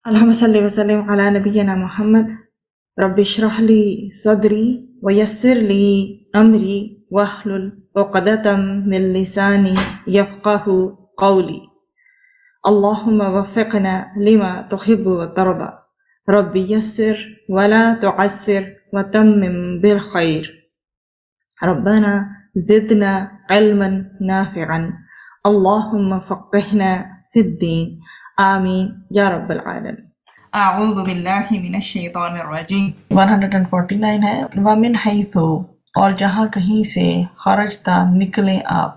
اللهم صل وسلم على نبينا محمد. رب اشرح لي صدري ويسر لي أمري واحلل عقدة من لساني يفقه قولي. اللهم وفقنا لما تحب وترضى. رب يسر ولا تعسر وتمم بالخير. ربنا زدنا علما نافعا. اللهم فقهنا في الدين. آمین یا رب العالمین. اعوذ باللہ من الشیطان الرجیم. 149 ہے وَمِنْ حَيْثُ اور جہاں کہیں سے خرجتا نکلیں آپ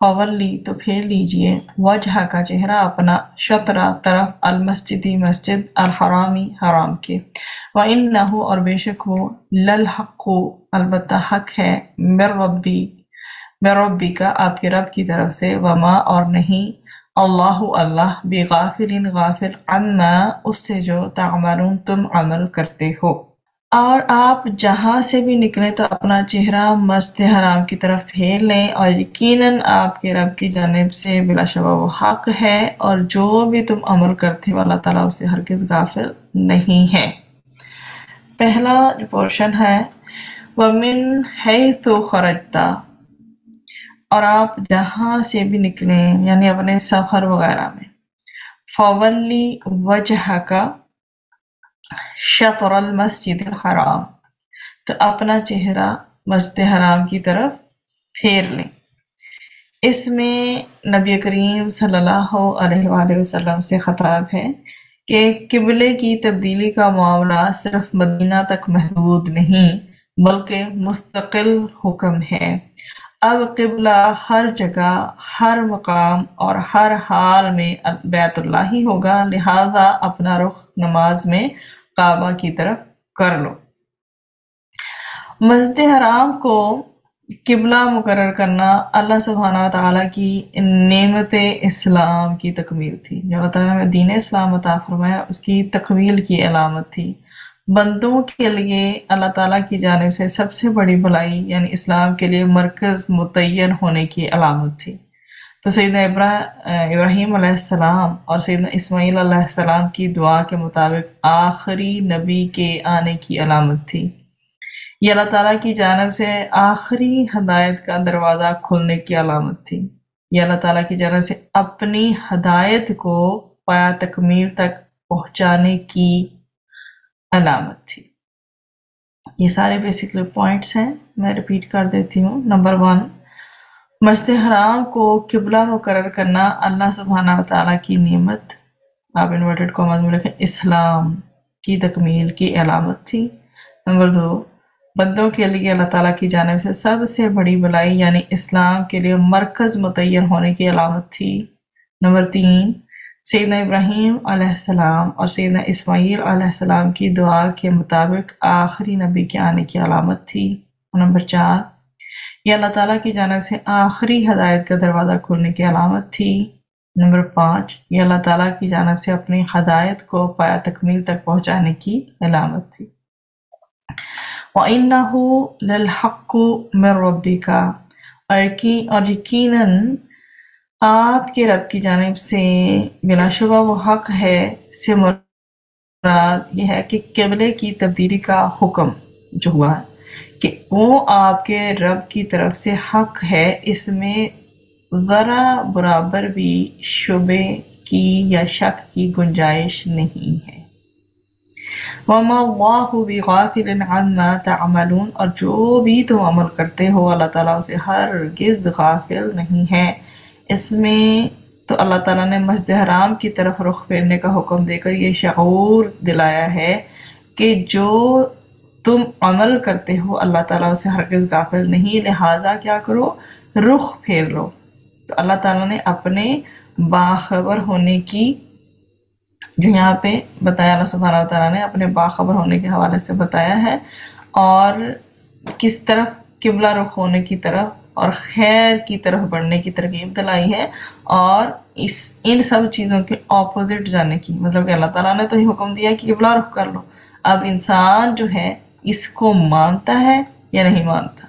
فولی تو پھیر لیجئے وجہ کا چہرہ اپنا شطرہ طرف المسجدی مسجد الحرامی حرام کے وَإِنَّهُ اور بے شک وہ لَلْحَقُ البتہ حق ہے من ربی کا آپ کے رب کی طرف سے وما اور نہیں اللہ بغافل غافل عما اس سے جو تعملون تم عمل کرتے ہو. اور آپ جہاں سے بھی نکلیں تو اپنا چہرہ مسجد حرام کی طرف پھیر لیں اور یقیناً آپ کے رب کی جانب سے بلا شبہ وہ حق ہے اور جو بھی تم عمل کرتے ہو اللہ تعالیٰ اسے ہرگز غافل نہیں ہے. پہلا جو پورشن ہے وَمِنْ حَيْثُ خَرَجْتَ اور آپ جہاں سے بھی نکلیں یعنی اپنے سفر وغیرہ میں فولی وجہ کا شطر المسجد الحرام تو اپنا چہرہ مسجد حرام کی طرف پھیر لیں. اس میں نبی کریم صلی اللہ علیہ وآلہ وسلم سے خطاب ہے کہ قبلے کی تبدیلی کا معاملہ صرف مدینہ تک محدود نہیں بلکہ مستقل حکم ہے. اب قبلہ ہر جگہ ہر مقام اور ہر حال میں بیت اللہ ہی ہوگا لہذا اپنا رخ نماز میں کعبہ کی طرف کر لو. مسجد حرام کو قبلہ مقرر کرنا اللہ سبحانہ وتعالیٰ کی نعمت اسلام کی تکمیل تھی. جو اللہ تعالیٰ نے دین اسلام عطا فرمایا اس کی تکمیل کی علامت تھی. بندوں کے لیے اللہ تعالیٰ کی جانب سے سب سے بڑی بھلائی یعنی اسلام کے لیے مرکز متعین ہونے کی علامت تھی. تو سیدنا ابراہیم علیہ السلام اور سیدنا اسماعیل علیہ السلام کی دعا کے مطابق آخری نبی کے آنے کی علامت تھی. یہ اللہ تعالیٰ کی جانب سے آخری ہدایت کا دروازہ کھلنے کی علامت تھی. یہ اللہ تعالیٰ کی جانب سے اپنی ہدایت کو پایا تکمیل تک پہنچانے کی علامت تھی. یہ سارے بیسکلی پوائنٹس ہیں میں ریپیٹ کر دیتی ہوں. نمبر 1 مسجد حرام کو قبلہ مقرر کرنا اللہ سبحانہ وتعالیٰ کی نعمت آپ انورٹڈ کاماز میں لکھیں اسلام کی تکمیل کی علامت تھی. نمبر 2 بندوں کے لیے اللہ تعالیٰ کی جانب سے سب سے بڑی بھلائی یعنی اسلام کے لیے مرکز متعین ہونے کی علامت تھی. نمبر 3 سیدنا ابراہیم علیہ السلام اور سیدنا اسماعیل علیہ السلام کی دعا کے مطابق آخری نبی کے آنے کی علامت تھی. نمبر 4 یہ اللہ تعالیٰ کی جانب سے آخری ہدایت کا دروازہ کھولنے کی علامت تھی. نمبر 5 یہ اللہ تعالیٰ کی جانب سے اپنی ہدایت کو پایا تکمیل تک پہنچانے کی علامت تھی. وَإِنَّهُ لَلْحَقُّ مِن رَبِّكَ اور یقیناً آپ کے رب کی جانب سے بلا شبہ وہ حق ہے سے مراد یہ ہے کہ قبلے کی تبدیلی کا حکم جو ہوا ہے کہ وہ آپ کے رب کی طرف سے حق ہے. اس میں ذرا برابر بھی شبے کی یا شک کی گنجائش نہیں ہے. وَمَا اللَّهُ بِغَافِلٍ عَمَّا تَعْمَلُونَ اور جو بھی تم عمل کرتے ہو اللہ تعالیٰ اسے ہرگز غافل نہیں ہے. اس میں تو اللہ تعالیٰ نے مسجد حرام کی طرف رخ پھیرنے کا حکم دے کر یہ شعور دلایا ہے کہ جو تم عمل کرتے ہو اللہ تعالیٰ اسے ہرگز غافل نہیں لہٰذا کیا کرو رخ پھیر لو. تو اللہ تعالیٰ نے اپنے باخبر ہونے کی جو یہاں پہ بتایا اللہ سبحانہ وتعالیٰ نے اپنے باخبر ہونے کے حوالے سے بتایا ہے اور کس طرف قبلہ رخ ہونے کی طرف اور خیر کی طرف بڑھنے کی ترغیب دلائی ہے اور ان سب چیزوں کے اپوزٹ جانے کی مطلب کہ اللہ تعالیٰ نے تو ہی حکم دیا کہ قبلہ رخ کر لو. اب انسان جو ہے اس کو مانتا ہے یا نہیں مانتا.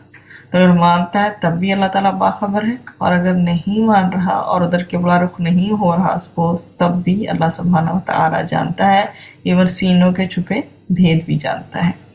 اگر مانتا ہے تب بھی اللہ تعالیٰ باخبر ہے، اور اگر نہیں مان رہا اور ادھر قبلہ رخ نہیں ہو رہا سپوز، تب بھی اللہ سبحانہ وتعالیٰ جانتا ہے، ایون سینوں کے چھپے بھید بھی جانتا ہے۔